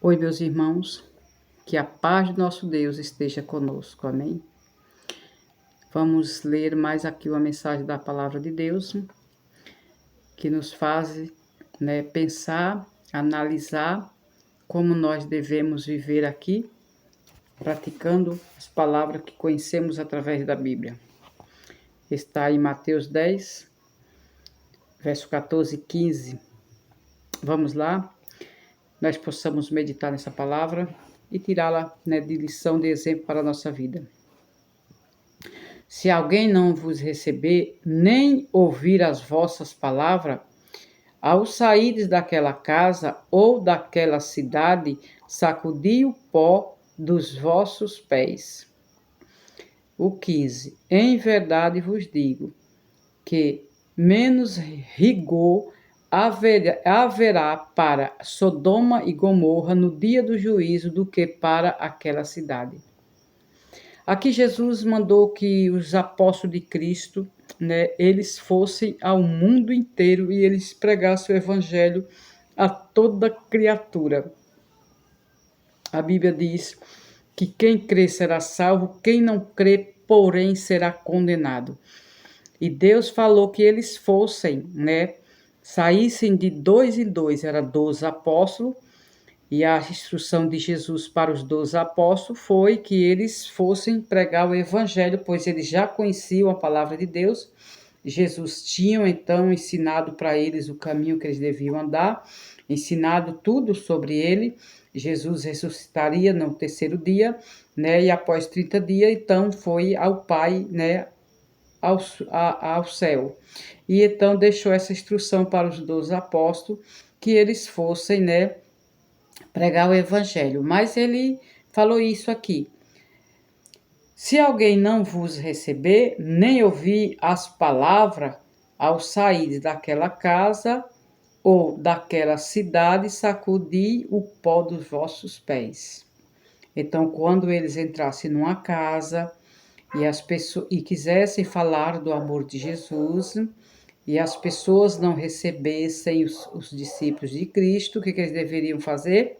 Oi, meus irmãos, que a paz do nosso Deus esteja conosco, amém? Vamos ler mais aqui uma mensagem da palavra de Deus, que nos faz, pensar, analisar como nós devemos viver aqui, praticando as palavras que conhecemos através da Bíblia. Está em Mateus 10, verso 14 e 15. Vamos lá, nós possamos meditar nessa palavra e tirá-la, de lição, de exemplo para a nossa vida. Se alguém não vos receber, nem ouvir as vossas palavras, ao saíres daquela casa ou daquela cidade, sacudi o pó dos vossos pés. O 15. Em verdade vos digo que menos rigor haverá para Sodoma e Gomorra no dia do juízo do que para aquela cidade. Aqui Jesus mandou que os apóstolos de Cristo, eles fossem ao mundo inteiro e eles pregassem o evangelho a toda criatura. A Bíblia diz que quem crê será salvo, quem não crê, porém, será condenado. E Deus falou que eles fossem, saíssem de 2 em 2, era 12 apóstolos, e a instrução de Jesus para os 12 apóstolos foi que eles fossem pregar o evangelho, pois eles já conheciam a palavra de Deus. Jesus tinha então ensinado para eles o caminho que eles deviam andar, ensinado tudo sobre ele. Jesus ressuscitaria no terceiro dia, e após 30 dias, então foi ao Pai, ao céu. E então deixou essa instrução para os 12 apóstolos, que eles fossem, pregar o evangelho. Mas ele falou isso aqui: se alguém não vos receber, nem ouvir as palavras, ao sair daquela casa ou daquela cidade, sacudi o pó dos vossos pés. Então, quando eles entrassem numa casa e as pessoas quisessem falar do amor de Jesus, e as pessoas não recebessem os discípulos de Cristo, o que eles deveriam fazer?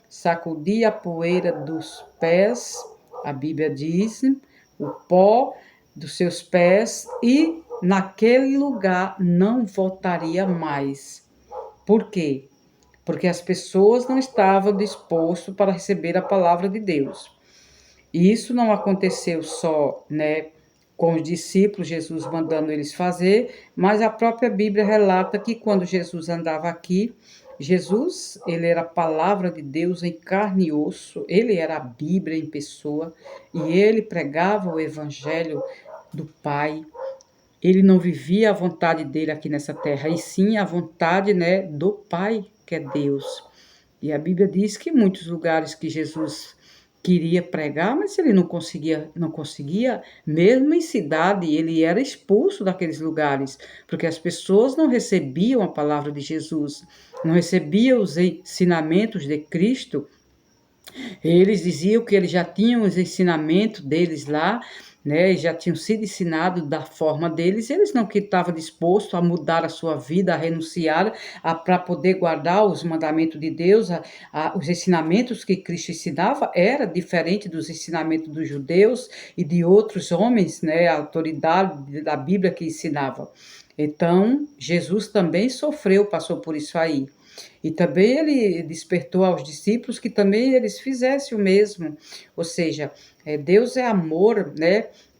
Sacudir a poeira dos pés, a Bíblia diz, o pó dos seus pés, e naquele lugar não voltaria mais. Por quê? Porque as pessoas não estavam dispostas para receber a palavra de Deus. E isso não aconteceu só, com os discípulos, Jesus mandando eles fazer, mas a própria Bíblia relata que quando Jesus andava aqui, Jesus, ele era a palavra de Deus em carne e osso, ele era a Bíblia em pessoa, e ele pregava o evangelho do Pai. Ele não vivia a vontade dele aqui nessa terra, e sim a vontade, do Pai, que é Deus. E a Bíblia diz que em muitos lugares que Jesus queria pregar, mas ele não conseguia, mesmo em cidade, ele era expulso daqueles lugares, porque as pessoas não recebiam a palavra de Jesus, não recebiam os ensinamentos de Cristo. Eles diziam que eles já tinham os ensinamentos deles lá, já tinham sido ensinados da forma deles, eles não estavam dispostos a mudar a sua vida, a renunciar, para poder guardar os mandamentos de Deus, os ensinamentos que Cristo ensinava era diferente dos ensinamentos dos judeus e de outros homens, a autoridade da Bíblia que ensinava. Então, Jesus também sofreu, passou por isso aí. E também ele despertou aos discípulos que também eles fizessem o mesmo. Ou seja, Deus é amor,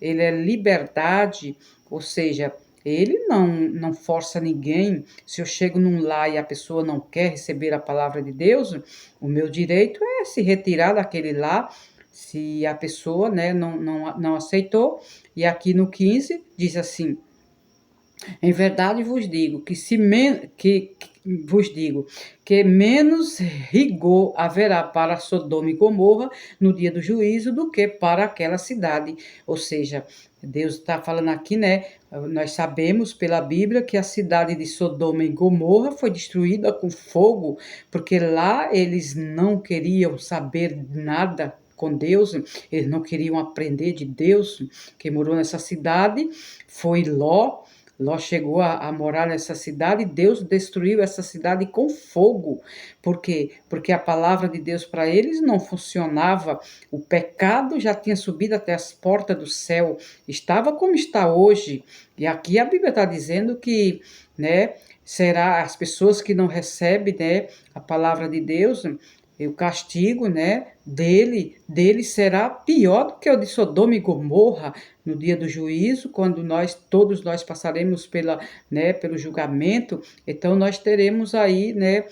Ele é liberdade, ou seja, ele não força ninguém. Se eu chego num lar e a pessoa não quer receber a palavra de Deus, o meu direito é se retirar daquele lar, se a pessoa, não aceitou. E aqui no 15 diz assim: em verdade vos digo que menos rigor haverá para Sodoma e Gomorra no dia do juízo do que para aquela cidade. Ou seja, Deus está falando aqui, nós sabemos pela Bíblia que a cidade de Sodoma e Gomorra foi destruída com fogo, porque lá eles não queriam saber nada com Deus, eles não queriam aprender de Deus. Quem morou nessa cidade foi Ló. Ló chegou a morar nessa cidade e Deus destruiu essa cidade com fogo. Por quê? Porque a palavra de Deus para eles não funcionava. O pecado já tinha subido até as portas do céu. Estava como está hoje. E aqui a Bíblia está dizendo que, né, será as pessoas que não recebem, né, a palavra de Deus, e o castigo, né, dele será pior do que o de Sodoma e Gomorra no dia do juízo, quando todos nós passaremos né, pelo julgamento. Então nós teremos aí, né,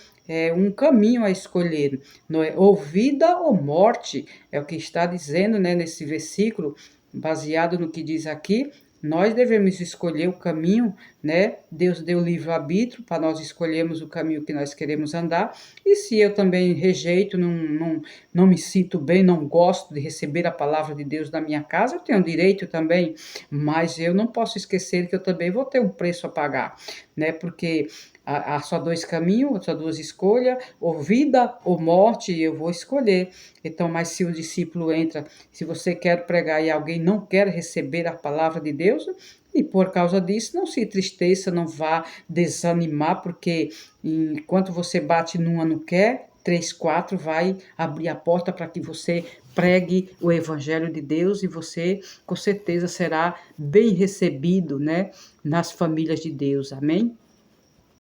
um caminho a escolher, não é? Ou vida ou morte, é o que está dizendo, né, nesse versículo, baseado no que diz aqui. Nós devemos escolher o caminho, né? Deus deu livre-arbítrio para nós escolhermos o caminho que nós queremos andar. E se eu também rejeito, não me sinto bem, não gosto de receber a palavra de Deus na minha casa, eu tenho direito também, mas eu não posso esquecer que eu também vou ter um preço a pagar, né? Porque há só dois caminhos, só duas escolhas, ou vida ou morte, e eu vou escolher. Então, mas se o discípulo entra, se você quer pregar e alguém não quer receber a palavra de Deus, e por causa disso, não se entristeça, não vá desanimar, porque enquanto você bate numa não quer, 3, 4 vai abrir a porta para que você pregue o evangelho de Deus e você com certeza será bem recebido, né, nas famílias de Deus. Amém?